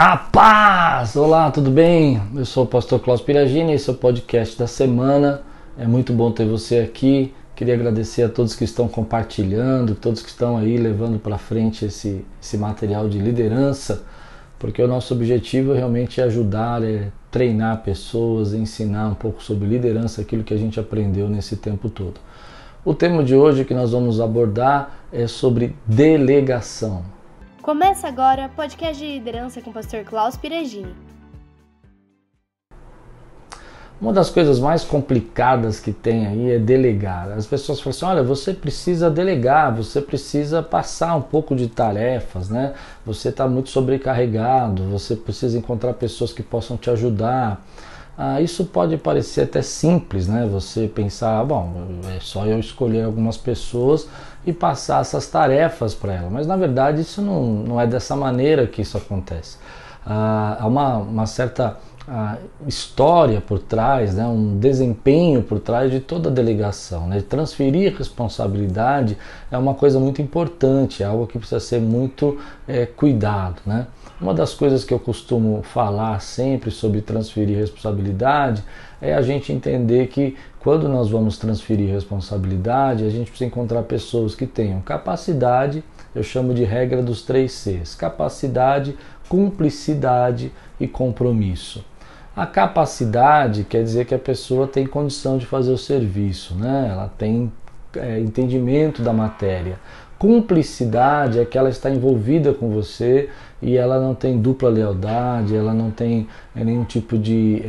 A paz! Olá, tudo bem? Eu sou o pastor Klaus Piragini, esse é o podcast da semana. É muito bom ter você aqui. Queria agradecer a todos que estão compartilhando, todos que estão aí levando para frente esse material de liderança, porque o nosso objetivo realmente é ajudar, é treinar pessoas, ensinar um pouco sobre liderança, aquilo que a gente aprendeu nesse tempo todo. O tema de hoje que nós vamos abordar é sobre delegação. Começa agora o podcast de liderança com o pastor Klaus Piragini. Uma das coisas mais complicadas que tem aí é delegar. As pessoas falam assim, olha, você precisa delegar, você precisa passar um pouco de tarefas, né? Você está muito sobrecarregado, você precisa encontrar pessoas que possam te ajudar. Isso pode parecer até simples, né? Você pensar, bom, é só eu escolher algumas pessoas e passar essas tarefas para elas. Mas na verdade isso não é dessa maneira que isso acontece. Há uma certa história por trás, né? Um desempenho por trás de toda a delegação, né? Transferir responsabilidade é uma coisa muito importante, é algo que precisa ser muito cuidado, né? Uma das coisas que eu costumo falar sempre sobre transferir responsabilidade é a gente entender que quando nós vamos transferir responsabilidade, a gente precisa encontrar pessoas que tenham capacidade, eu chamo de regra dos 3 Cs, capacidade, cumplicidade e compromisso. A capacidade quer dizer que a pessoa tem condição de fazer o serviço, né? Ela tem entendimento da matéria. Cumplicidade é que ela está envolvida com você e ela não tem dupla lealdade, ela não tem nenhum tipo de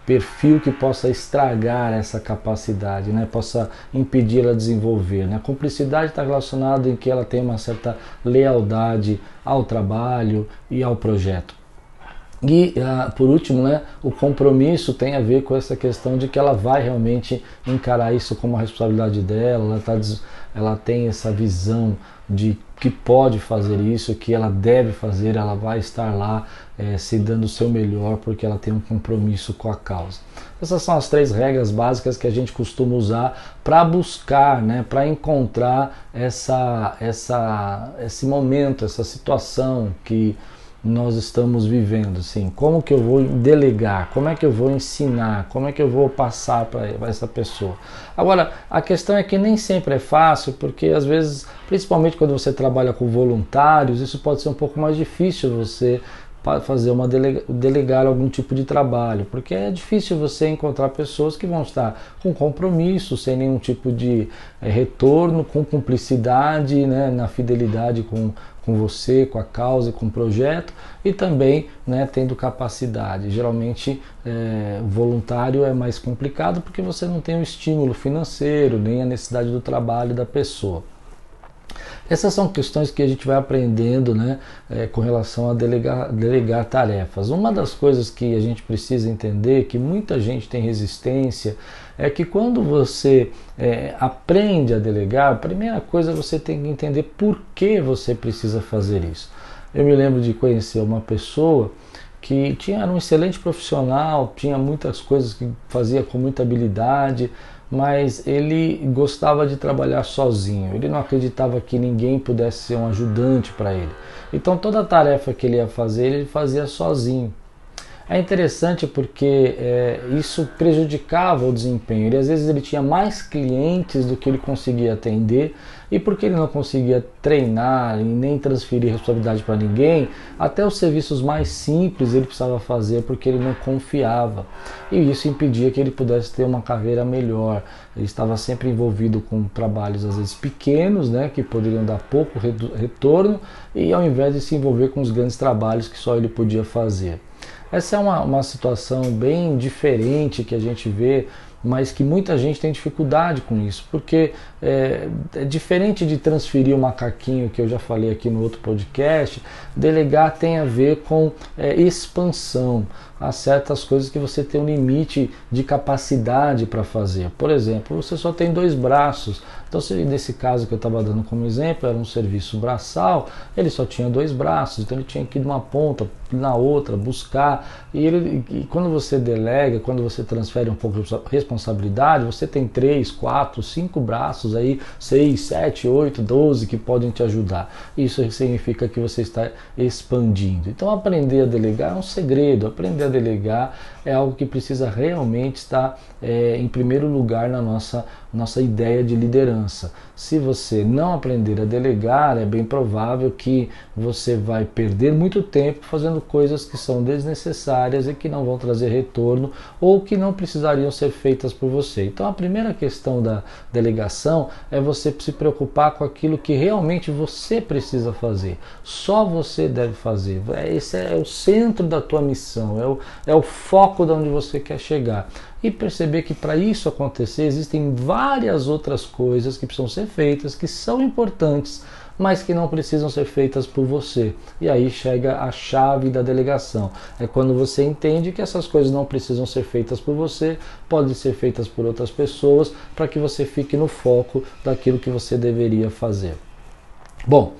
perfil que possa estragar essa capacidade, né? Possa impedir ela de desenvolver, né? A cumplicidade está relacionada em que ela tem uma certa lealdade ao trabalho e ao projeto. E, por último, né, o compromisso tem a ver com essa questão de que ela vai realmente encarar isso como uma responsabilidade dela, ela tem essa visão de que pode fazer isso, que ela deve fazer, ela vai estar lá se dando o seu melhor porque ela tem um compromisso com a causa. Essas são as 3 regras básicas que a gente costuma usar para buscar, né, para encontrar esse momento, essa situação que nós estamos vivendo, assim, como que eu vou delegar, como é que eu vou ensinar, como é que eu vou passar para essa pessoa. Agora, a questão é que nem sempre é fácil, porque às vezes, principalmente quando você trabalha com voluntários, isso pode ser um pouco mais difícil você fazer delegar algum tipo de trabalho, porque é difícil você encontrar pessoas que vão estar com compromisso, sem nenhum tipo de retorno, com cumplicidade, né, na fidelidade com você, com a causa e com o projeto, e também, né, tendo capacidade. Geralmente voluntário é mais complicado porque você não tem o estímulo financeiro, nem a necessidade do trabalho da pessoa. Essas são questões que a gente vai aprendendo, né, com relação a delegar tarefas. Uma das coisas que a gente precisa entender, que muita gente tem resistência, é que quando você aprende a delegar, a primeira coisa você tem que entender por que você precisa fazer isso. Eu me lembro de conhecer uma pessoa que era um excelente profissional, tinha muitas coisas que fazia com muita habilidade, mas ele gostava de trabalhar sozinho, ele não acreditava que ninguém pudesse ser um ajudante para ele. Então toda a tarefa que ele ia fazer, ele fazia sozinho. É interessante porque isso prejudicava o desempenho. Às vezes ele tinha mais clientes do que ele conseguia atender, e porque ele não conseguia treinar e nem transferir responsabilidade para ninguém, até os serviços mais simples ele precisava fazer porque ele não confiava. E isso impedia que ele pudesse ter uma carreira melhor. Ele estava sempre envolvido com trabalhos às vezes pequenos, né, que poderiam dar pouco retorno, e ao invés de se envolver com os grandes trabalhos que só ele podia fazer. Essa é uma situação bem diferente que a gente vê, mas que muita gente tem dificuldade com isso, porque é diferente de transferir o macaquinho, que eu já falei aqui no outro podcast. Delegar tem a ver com expansão. Há certas coisas que você tem um limite de capacidade para fazer. Por exemplo, você só tem 2 braços, Então, se nesse caso que eu estava dando como exemplo, era um serviço braçal, ele só tinha 2 braços, então ele tinha que ir de uma ponta na outra, buscar, e quando você delega, quando você transfere um pouco de responsabilidade, você tem 3, 4, 5 braços aí, 6, 7, 8, 12 que podem te ajudar. Isso significa que você está expandindo. Então, aprender a delegar é um segredo. Aprender a delegar é algo que precisa realmente estar em primeiro lugar na nossa ideia de liderança. Se você não aprender a delegar, é bem provável que você vai perder muito tempo fazendo coisas que são desnecessárias e que não vão trazer retorno ou que não precisariam ser feitas por você. Então, a primeira questão da delegação é você se preocupar com aquilo que realmente você precisa fazer. Só você deve fazer. Esse é o centro da tua missão, é o foco de onde você quer chegar. E perceber que para isso acontecer existem várias outras coisas que precisam ser feitas, que são importantes, mas que não precisam ser feitas por você. E aí chega a chave da delegação. É quando você entende que essas coisas não precisam ser feitas por você, podem ser feitas por outras pessoas, para que você fique no foco daquilo que você deveria fazer. Bom,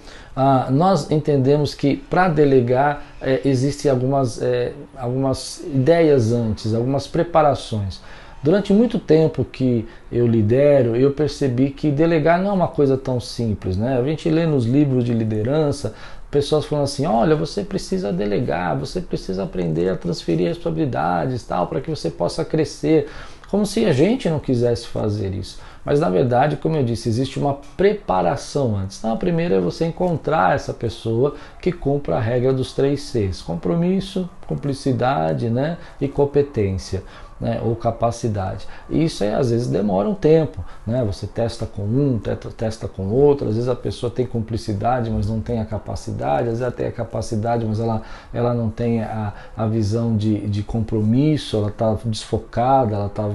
nós entendemos que para delegar existem algumas ideias antes, algumas preparações. Durante muito tempo que eu lidero, eu percebi que delegar não é uma coisa tão simples, né? A gente lê nos livros de liderança, pessoas falando assim, olha, você precisa delegar, você precisa aprender a transferir responsabilidades, tal, para que você possa crescer, como se a gente não quisesse fazer isso. Mas na verdade, como eu disse, existe uma preparação antes. Então a primeira é você encontrar essa pessoa que cumpra a regra dos 3 Cs. Compromisso, cumplicidade, né, e competência. Né, ou capacidade. E isso às vezes demora um tempo, né? Você testa com um, testa com outro, às vezes a pessoa tem cumplicidade, mas não tem a capacidade, às vezes ela tem a capacidade, mas ela não tem a visão de compromisso, ela está desfocada, ela está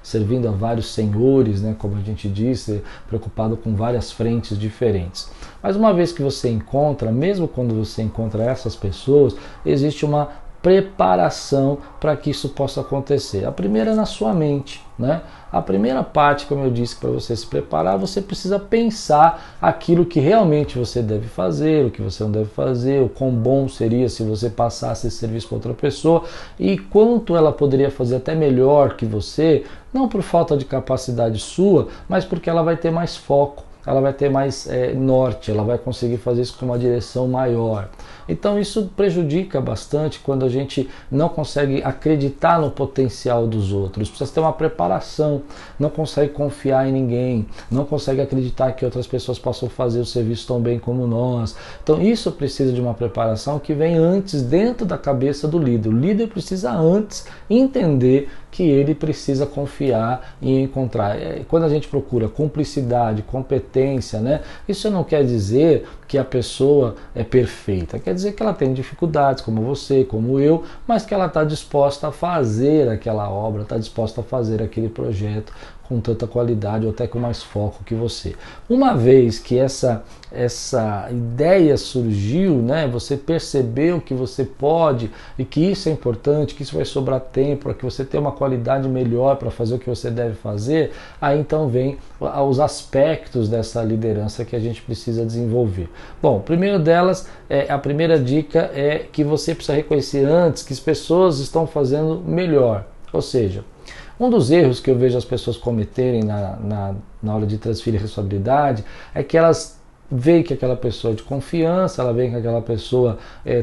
servindo a vários senhores, né? Como a gente disse, preocupado com várias frentes diferentes. Mas uma vez que você encontra, mesmo quando você encontra essas pessoas, existe uma preparação para que isso possa acontecer. A primeira é na sua mente, né? A primeira parte, como eu disse, para você se preparar, você precisa pensar aquilo que realmente você deve fazer, o que você não deve fazer, o quão bom seria se você passasse esse serviço para outra pessoa e quanto ela poderia fazer até melhor que você, não por falta de capacidade sua, mas porque ela vai ter mais foco. Ela vai ter mais norte, ela vai conseguir fazer isso com uma direção maior. Então isso prejudica bastante quando a gente não consegue acreditar no potencial dos outros. Precisa ter uma preparação, não consegue confiar em ninguém, não consegue acreditar que outras pessoas possam fazer o serviço tão bem como nós. Então isso precisa de uma preparação que vem antes, dentro da cabeça do líder. O líder precisa antes entender que ele precisa confiar e encontrar. Quando a gente procura cumplicidade, competência, né? Isso não quer dizer que a pessoa é perfeita, quer dizer que ela tem dificuldades, como você, como eu, mas que ela está disposta a fazer aquela obra, está disposta a fazer aquele projeto com tanta qualidade ou até com mais foco que você. Uma vez que essa ideia surgiu, né, você percebeu que você pode e que isso é importante, que isso vai sobrar tempo para que você tenha uma qualidade melhor para fazer o que você deve fazer, aí então vem os aspectos dessa liderança que a gente precisa desenvolver. Bom, primeiro delas, a primeira dica é que você precisa reconhecer antes que as pessoas estão fazendo melhor, ou seja, um dos erros que eu vejo as pessoas cometerem na hora de transferir responsabilidade é que elas veem que aquela pessoa é de confiança, ela vê que aquela pessoa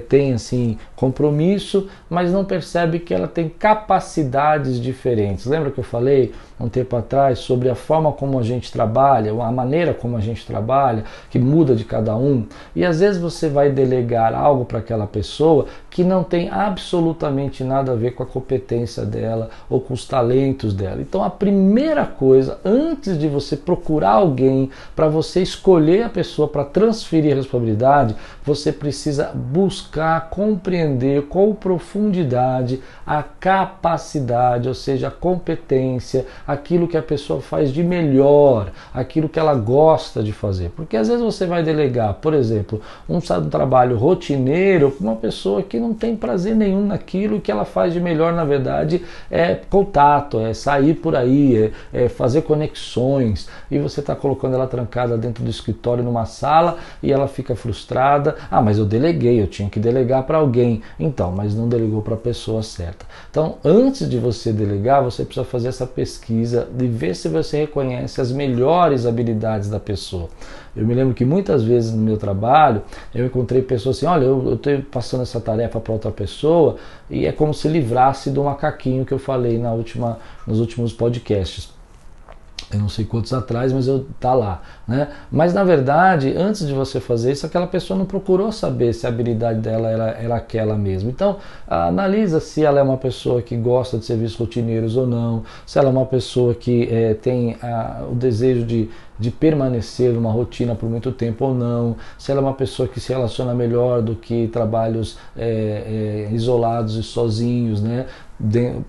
tem assim, compromisso, mas não percebe que ela tem capacidades diferentes. Lembra que eu falei um tempo atrás sobre a forma como a gente trabalha, a maneira como a gente trabalha, que muda de cada um? E às vezes você vai delegar algo para aquela pessoa que não tem absolutamente nada a ver com a competência dela ou com os talentos dela. Então a primeira coisa, antes de você procurar alguém para você escolher a pessoa pessoa, para transferir a responsabilidade, você precisa buscar compreender com profundidade a capacidade, ou seja, a competência, aquilo que a pessoa faz de melhor, aquilo que ela gosta de fazer. Porque às vezes você vai delegar, por exemplo, um trabalho rotineiro para uma pessoa que não tem prazer nenhum naquilo, que ela faz de melhor, na verdade, é contato, é sair por aí, é fazer conexões, e você está colocando ela trancada dentro do escritório numa sala e ela fica frustrada. Ah, mas eu deleguei, eu tinha que delegar para alguém. Então, mas não delegou para a pessoa certa. Então, antes de você delegar, você precisa fazer essa pesquisa de ver se você reconhece as melhores habilidades da pessoa. Eu me lembro que muitas vezes no meu trabalho eu encontrei pessoas assim, olha, eu estou passando essa tarefa para outra pessoa, e é como se livrasse do macaquinho que eu falei nos últimos podcasts. Eu não sei quantos atrás, mas tá lá, né? Mas na verdade, antes de você fazer isso, aquela pessoa não procurou saber se a habilidade dela era aquela mesmo. Então, analisa se ela é uma pessoa que gosta de serviços rotineiros ou não, se ela é uma pessoa que tem o desejo de permanecer numa rotina por muito tempo ou não, se ela é uma pessoa que se relaciona melhor do que trabalhos isolados e sozinhos, né?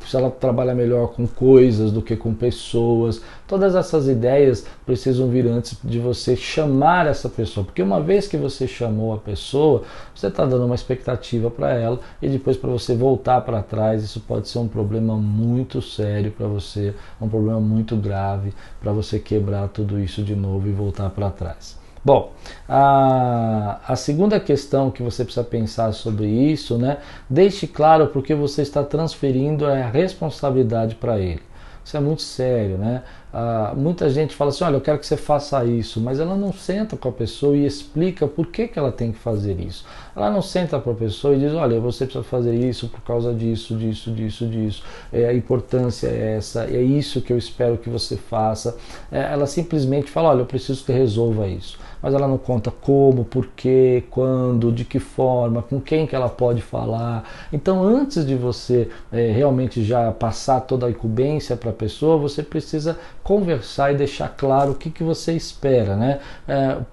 Se ela trabalha melhor com coisas do que com pessoas. Todas essas ideias precisam vir antes de você chamar essa pessoa, porque uma vez que você chamou a pessoa, você está dando uma expectativa para ela, e depois para você voltar para trás, isso pode ser um problema muito sério para você, um problema muito grave para você quebrar tudo isso de novo e voltar para trás. Bom, a segunda questão que você precisa pensar sobre isso, né? Deixe claro porque você está transferindo a responsabilidade para ele. Isso é muito sério, né? Muita gente fala assim, olha, eu quero que você faça isso, mas ela não senta com a pessoa e explica por que ela tem que fazer isso. Ela não senta para a pessoa e diz, olha, você precisa fazer isso por causa disso, disso. A importância é essa, é isso que eu espero que você faça. Ela simplesmente fala, olha, eu preciso que resolva isso. Mas ela não conta como, por quê, quando, de que forma, com quem que ela pode falar. Então, antes de você realmente já passar toda a incumbência para a pessoa, você precisa conversar e deixar claro o que você espera, né?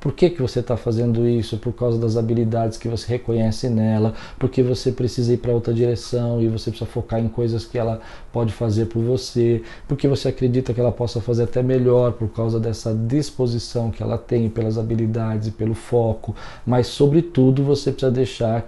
Por que você está fazendo isso? Por causa das habilidades que você reconhece nela, porque você precisa ir para outra direção e você precisa focar em coisas que ela pode fazer por você, porque você acredita que ela possa fazer até melhor por causa dessa disposição que ela tem pelas habilidades e pelo foco, mas sobretudo você precisa deixar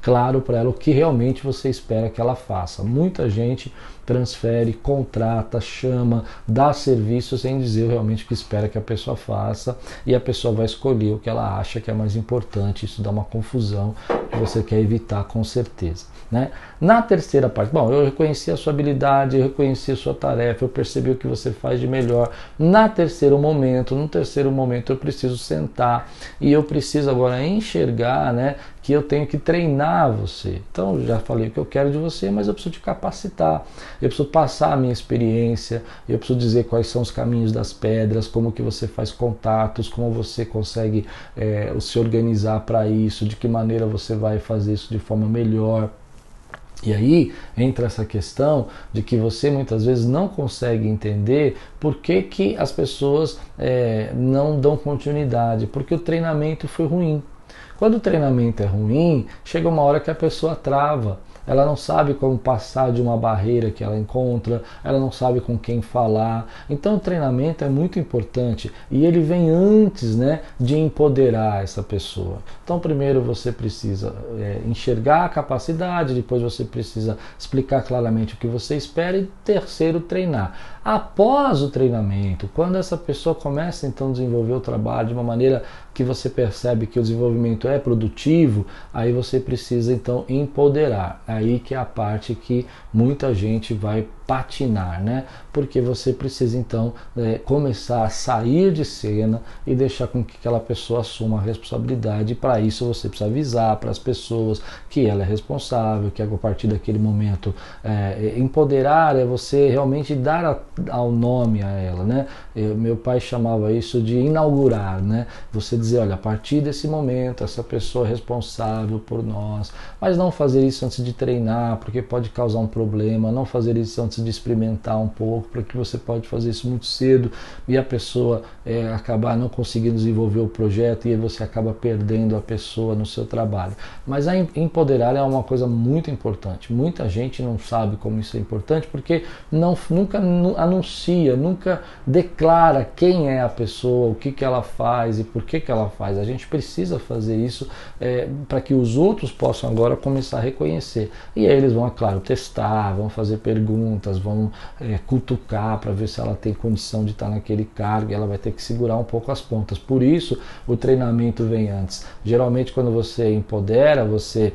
claro para ela o que realmente você espera que ela faça. Muita gente transfere, contrata, chama, dá serviço sem dizer realmente o que espera que a pessoa faça, e a pessoa vai escolher o que ela acha que é mais importante. Isso dá uma confusão que você quer evitar com certeza, né? Na terceira parte, bom, eu reconheci a sua habilidade, eu reconheci a sua tarefa, eu percebi o que você faz de melhor. No terceiro momento eu preciso sentar e eu preciso agora enxergar, né, que eu tenho que treinar você. Então, eu já falei o que eu quero de você, mas eu preciso te capacitar. Eu preciso passar a minha experiência, eu preciso dizer quais são os caminhos das pedras, como que você faz contatos, como você consegue se organizar para isso, de que maneira você vai fazer isso de forma melhor. E aí entra essa questão de que você muitas vezes não consegue entender por que as pessoas não dão continuidade, porque o treinamento foi ruim. Quando o treinamento é ruim, chega uma hora que a pessoa trava. Ela não sabe como passar de uma barreira que ela encontra, ela não sabe com quem falar. Então o treinamento é muito importante e ele vem antes, né, de empoderar essa pessoa. Então primeiro você precisa enxergar a capacidade, depois você precisa explicar claramente o que você espera e terceiro, treinar. Após o treinamento, quando essa pessoa começa então a desenvolver o trabalho de uma maneira que você percebe que o desenvolvimento é produtivo, aí você precisa então empoderar. Aí que é a parte que muita gente vai patinar, né? Porque você precisa então começar a sair de cena e deixar com que aquela pessoa assuma a responsabilidade. E para isso você precisa avisar para as pessoas que ela é responsável, que a partir daquele momento empoderar é você realmente dar ao nome a ela, né? Meu pai chamava isso de inaugurar, né? Você dizer, olha, a partir desse momento essa pessoa é responsável por nós, mas não fazer isso antes de treinar, porque pode causar um problema, não fazer isso antes de experimentar um pouco, para que você pode fazer isso muito cedo e a pessoa acabar não conseguindo desenvolver o projeto e aí você acaba perdendo a pessoa no seu trabalho. Mas a empoderar é uma coisa muito importante. Muita gente não sabe como isso é importante porque nunca anuncia, nunca declara quem é a pessoa, o que ela faz e por que ela faz. A gente precisa fazer isso para que os outros possam agora começar a reconhecer. E aí eles vão, é claro, testar, vão fazer perguntas, vão cutucar para ver se ela tem condição de estar naquele cargo e ela vai ter que segurar um pouco as pontas. Por isso, o treinamento vem antes. Geralmente, quando você empodera, você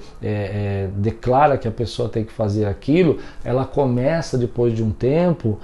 declara que a pessoa tem que fazer aquilo, ela começa, depois de um tempo,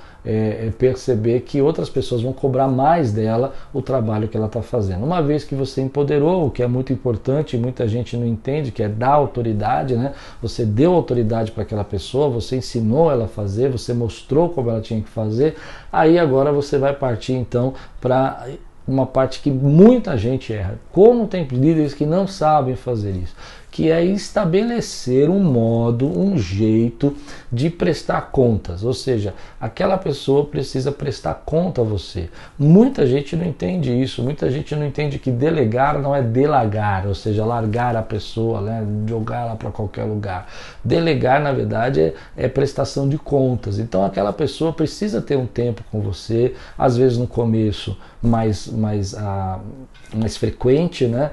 perceber que outras pessoas vão cobrar mais dela o trabalho que ela está fazendo. Uma vez que você empoderou, o que é muito importante e muita gente não entende, que é dar autoridade, né? Você deu autoridade para aquela pessoa, você ensinou ela a fazer, você mostrou como ela tinha que fazer, aí agora você vai partir então para uma parte que muita gente erra. Como tem líderes que não sabem fazer isso, que é estabelecer um modo, um jeito de prestar contas, ou seja, aquela pessoa precisa prestar conta a você. Muita gente não entende isso, muita gente não entende que delegar não é delagar, ou seja, largar a pessoa, né, jogar ela para qualquer lugar. Delegar, na verdade, é prestação de contas. Então aquela pessoa precisa ter um tempo com você, às vezes no começo mais frequente, né,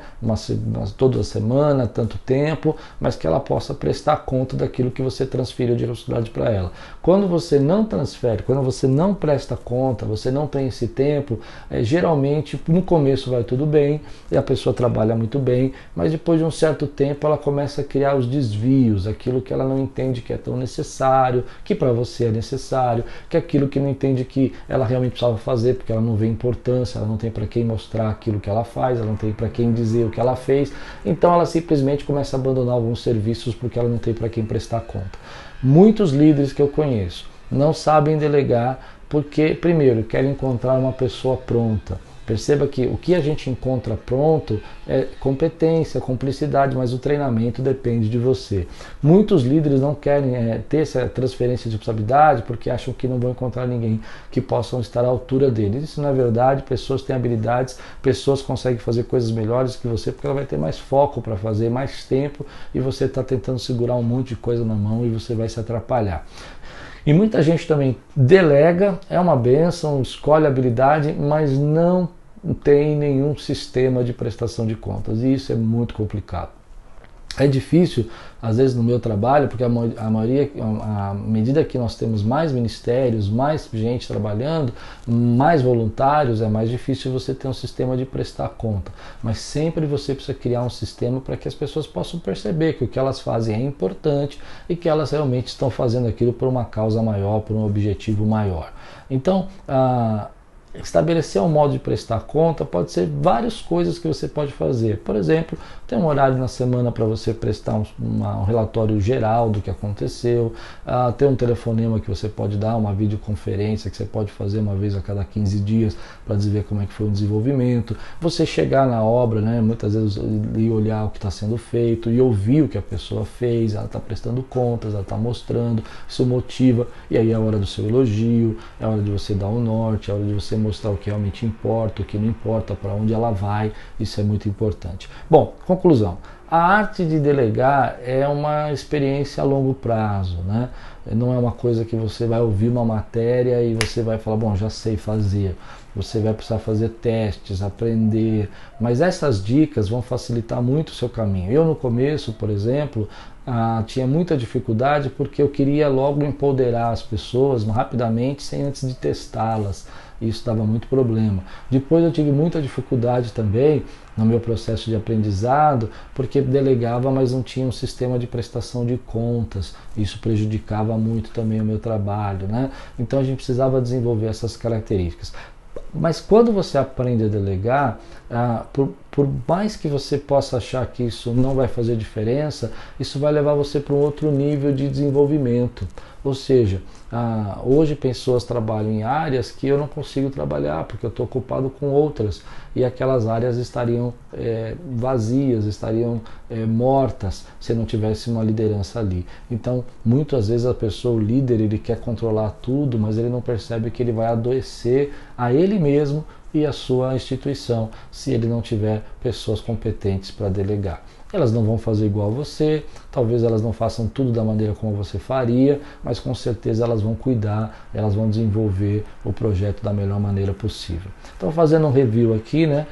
toda semana, tanto tempo, mas que ela possa prestar conta daquilo que você transferiu de responsabilidade para ela. Quando você não transfere, quando você não presta conta, você não tem esse tempo, geralmente no começo vai tudo bem e a pessoa trabalha muito bem, mas depois de um certo tempo ela começa a criar os desvios, aquilo que ela não entende que é tão necessário, que para você é necessário, que é aquilo que não entende que ela realmente precisava fazer porque ela não vê importância, ela não tem para quem mostrar aquilo que ela faz, ela não tem para quem dizer o que ela fez, então ela simplesmente começa a abandonar alguns serviços porque ela não tem para quem prestar conta. Muitos líderes que eu conheço não sabem delegar porque, primeiro, querem encontrar uma pessoa pronta. Perceba que o que a gente encontra pronto é competência, cumplicidade, mas o treinamento depende de você. Muitos líderes não querem ter essa transferência de responsabilidade porque acham que não vão encontrar ninguém que possam estar à altura deles. Isso não é verdade, pessoas têm habilidades, pessoas conseguem fazer coisas melhores que você porque ela vai ter mais foco para fazer, mais tempo e você está tentando segurar um monte de coisa na mão e você vai se atrapalhar. E muita gente também delega, é uma bênção, escolhe habilidade, mas não tem nenhum sistema de prestação de contas. E isso é muito complicado. É difícil, às vezes, no meu trabalho, porque à medida que nós temos mais ministérios, mais gente trabalhando, mais voluntários, é mais difícil você ter um sistema de prestar conta. Mas sempre você precisa criar um sistema para que as pessoas possam perceber que o que elas fazem é importante e que elas realmente estão fazendo aquilo por uma causa maior, por um objetivo maior. Então, estabelecer um modo de prestar conta pode ser várias coisas que você pode fazer. Por exemplo, tem um horário na semana para você prestar um relatório geral do que aconteceu, tem um telefonema que você pode dar, uma videoconferência que você pode fazer uma vez a cada 15 dias para ver como é que foi o desenvolvimento. Você chegar na obra, né, muitas vezes e olhar o que está sendo feito e ouvir o que a pessoa fez, ela está prestando contas, ela está mostrando, isso motiva, e aí é a hora do seu elogio, é a hora de você dar o norte, é a hora de você mostrar o que realmente importa, o que não importa, para onde ela vai, isso é muito importante. Bom, conclusão. A arte de delegar é uma experiência a longo prazo, né? Não é uma coisa que você vai ouvir uma matéria e você vai falar, bom, já sei fazer. Você vai precisar fazer testes, aprender, mas essas dicas vão facilitar muito o seu caminho. Eu no começo, por exemplo, tinha muita dificuldade porque eu queria logo empoderar as pessoas rapidamente sem antes de testá-las. Isso dava muito problema. Depois eu tive muita dificuldade também no meu processo de aprendizado, porque delegava, mas não tinha um sistema de prestação de contas. Isso prejudicava muito também o meu trabalho, né? Então a gente precisava desenvolver essas características. Mas quando você aprende a delegar, por mais que você possa achar que isso não vai fazer diferença, isso vai levar você para um outro nível de desenvolvimento. Ou seja, hoje pessoas trabalham em áreas que eu não consigo trabalhar porque eu estou ocupado com outras, e aquelas áreas estariam vazias, estariam mortas se não tivesse uma liderança ali. Então, muitas vezes a pessoa, o líder, ele quer controlar tudo, mas ele não percebe que ele vai adoecer a ele mesmo e a sua instituição se ele não tiver pessoas competentes para delegar. Elas não vão fazer igual a você, talvez elas não façam tudo da maneira como você faria, mas com certeza elas vão cuidar, elas vão desenvolver o projeto da melhor maneira possível. Então, fazendo um review aqui, né,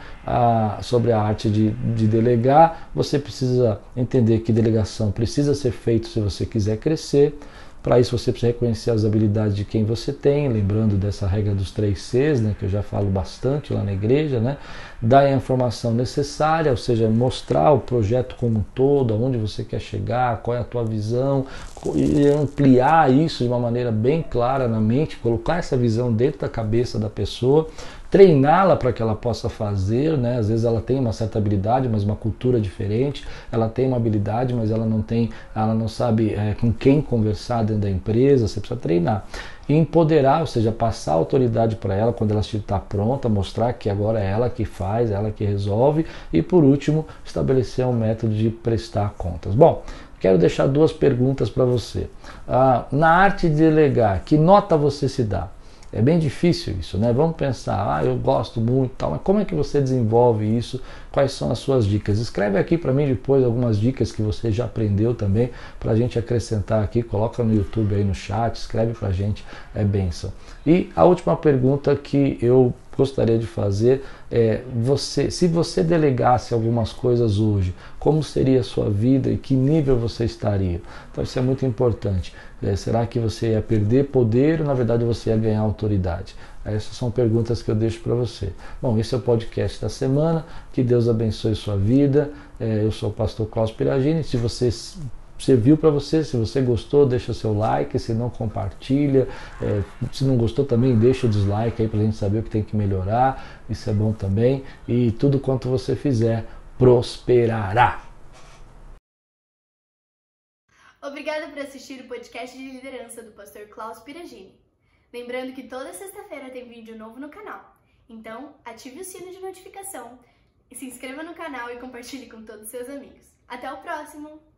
sobre a arte de delegar, você precisa entender que delegação precisa ser feita se você quiser crescer. Para isso você precisa reconhecer as habilidades de quem você tem, lembrando dessa regra dos 3 Cs, né, que eu já falo bastante lá na igreja, né? Dar a informação necessária, ou seja, mostrar o projeto como um todo, aonde você quer chegar, qual é a tua visão, e ampliar isso de uma maneira bem clara na mente, colocar essa visão dentro da cabeça da pessoa, treiná-la para que ela possa fazer, né? Às vezes ela tem uma certa habilidade, mas uma cultura diferente, ela tem uma habilidade, mas ela não sabe com quem conversar dentro da empresa, você precisa treinar. E empoderar, ou seja, passar a autoridade para ela quando ela estiver pronta, mostrar que agora é ela que faz, é ela que resolve, e por último, estabelecer um método de prestar contas. Bom, quero deixar 2 perguntas para você. Na arte de delegar, que nota você se dá? É bem difícil isso, né? Vamos pensar, eu gosto muito, tal, mas como é que você desenvolve isso? Quais são as suas dicas? Escreve aqui para mim depois algumas dicas que você já aprendeu também, para a gente acrescentar aqui, coloca no YouTube aí no chat, escreve para a gente, é bênção. E a última pergunta que eu gostaria de fazer é, se você delegasse algumas coisas hoje, como seria a sua vida e que nível você estaria? Então isso é muito importante. Será que você ia perder poder ou na verdade você ia ganhar autoridade? Essas são perguntas que eu deixo para você. Bom, esse é o podcast da semana. Que Deus abençoe sua vida. Eu sou o pastor Klaus Piragini. Se você serviu para você, se você gostou, deixa seu like, se não, compartilha, se não gostou também, deixa o dislike aí para a gente saber o que tem que melhorar, isso é bom também, e tudo quanto você fizer prosperará. Obrigada por assistir o podcast de liderança do pastor Klaus Piragini. Lembrando que toda sexta-feira tem vídeo novo no canal, então ative o sino de notificação, se inscreva no canal e compartilhe com todos os seus amigos. Até o próximo!